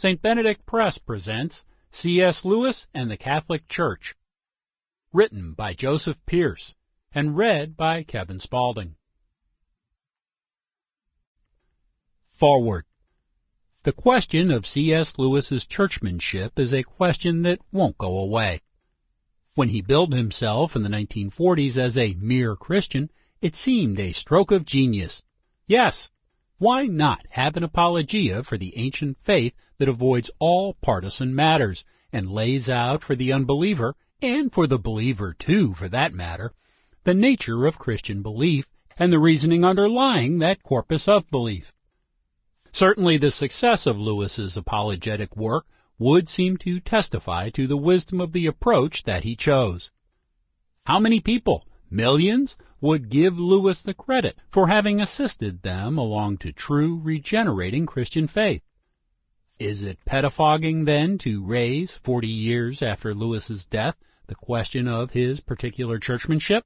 St. Benedict Press presents C.S. Lewis and the Catholic Church, written by Joseph Pearce and read by Kevin Spalding. Forward. The question of C.S. Lewis's churchmanship is a question that won't go away. When he billed himself in the 1940s as a mere Christian, it seemed a stroke of genius. Yes, why not have an apologia for the ancient faith that avoids all partisan matters and lays out for the unbeliever, and for the believer too, for that matter, the nature of Christian belief and the reasoning underlying that corpus of belief? Certainly the success of Lewis's apologetic work would seem to testify to the wisdom of the approach that he chose. How many people, millions, would give Lewis the credit for having assisted them along to true regenerating Christian faith? Is it pettifogging, then, to raise, 40 years after Lewis's death, the question of his particular churchmanship?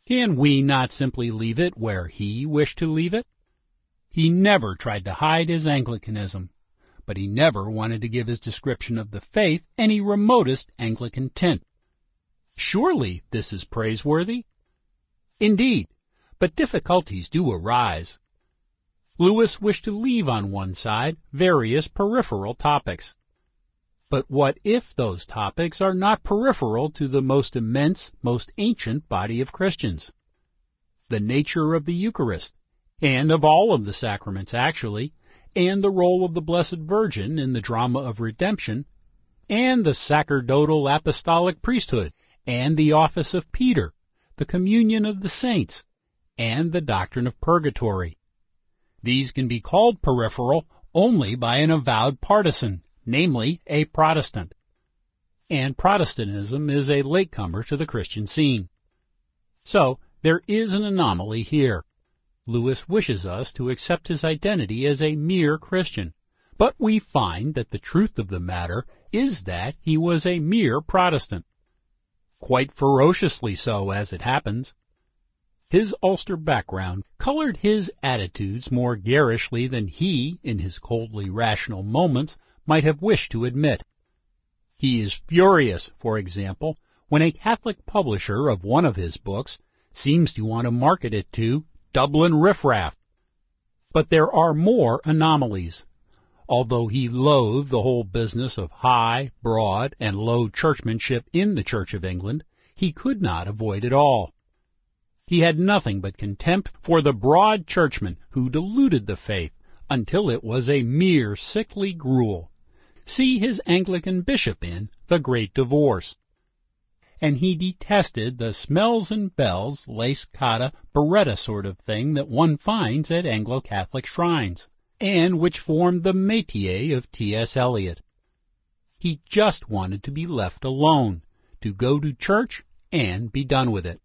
Can we not simply leave it where he wished to leave it? He never tried to hide his Anglicanism, but he never wanted to give his description of the faith any remotest Anglican tint. Surely this is praiseworthy? Indeed, but difficulties do arise. Lewis wished to leave on one side various peripheral topics. But what if those topics are not peripheral to the most immense, most ancient body of Christians? The nature of the Eucharist, and of all of the sacraments actually, and the role of the Blessed Virgin in the drama of redemption, and the sacerdotal apostolic priesthood, and the office of Peter, the communion of the saints, and the doctrine of purgatory. These can be called peripheral only by an avowed partisan, namely a Protestant. And Protestantism is a latecomer to the Christian scene. So there is an anomaly here. Lewis wishes us to accept his identity as a mere Christian, but we find that the truth of the matter is that he was a mere Protestant. Quite ferociously so, as it happens. His Ulster background colored his attitudes more garishly than he, in his coldly rational moments, might have wished to admit. He is furious, for example, when a Catholic publisher of one of his books seems to want to market it to Dublin riffraff. But there are more anomalies. Although he loathed the whole business of high, broad, and low churchmanship in the Church of England, he could not avoid it all. He had nothing but contempt for the broad churchmen who diluted the faith until it was a mere sickly gruel. See his Anglican bishop in The Great Divorce. And he detested the smells and bells, lace cotta, beretta sort of thing that one finds at Anglo-Catholic shrines, and which formed the métier of T.S. Eliot. He just wanted to be left alone, to go to church and be done with it.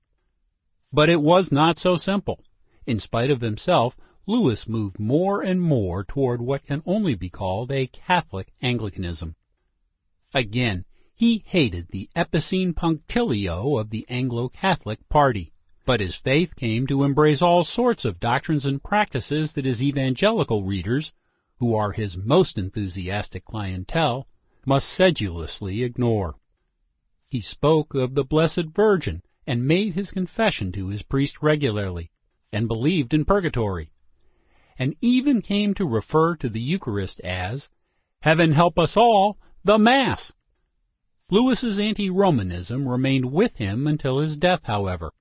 But it was not so simple. In spite of himself, Lewis moved more and more toward what can only be called a Catholic Anglicanism. Again, he hated the epicene punctilio of the Anglo-Catholic party, but his faith came to embrace all sorts of doctrines and practices that his evangelical readers, who are his most enthusiastic clientele, must sedulously ignore. He spoke of the Blessed Virgin and made his confession to his priest regularly, and believed in purgatory, and even came to refer to the Eucharist as, "Heaven help us all, the Mass." Lewis's anti-Romanism remained with him until his death, however.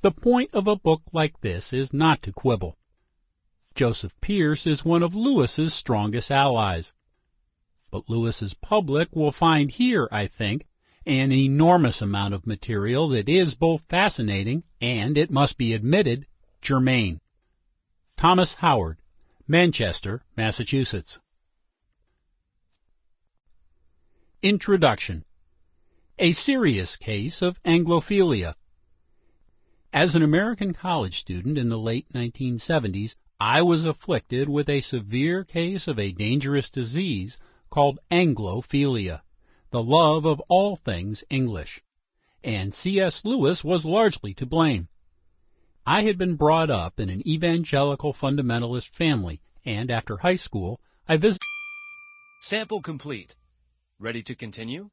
The point of a book like this is not to quibble. Joseph Pearce is one of Lewis's strongest allies. But Lewis's public will find here, I think, an enormous amount of material that is both fascinating and, it must be admitted, germane. Thomas Howard, Manchester, Massachusetts. Introduction. A serious case of Anglophilia. As an American college student in the late 1970s, I was afflicted with a severe case of a dangerous disease called Anglophilia, the love of all things English, and C.S. Lewis was largely to blame. I had been brought up in an evangelical fundamentalist family, and after high school I visited Sample complete. Ready to continue?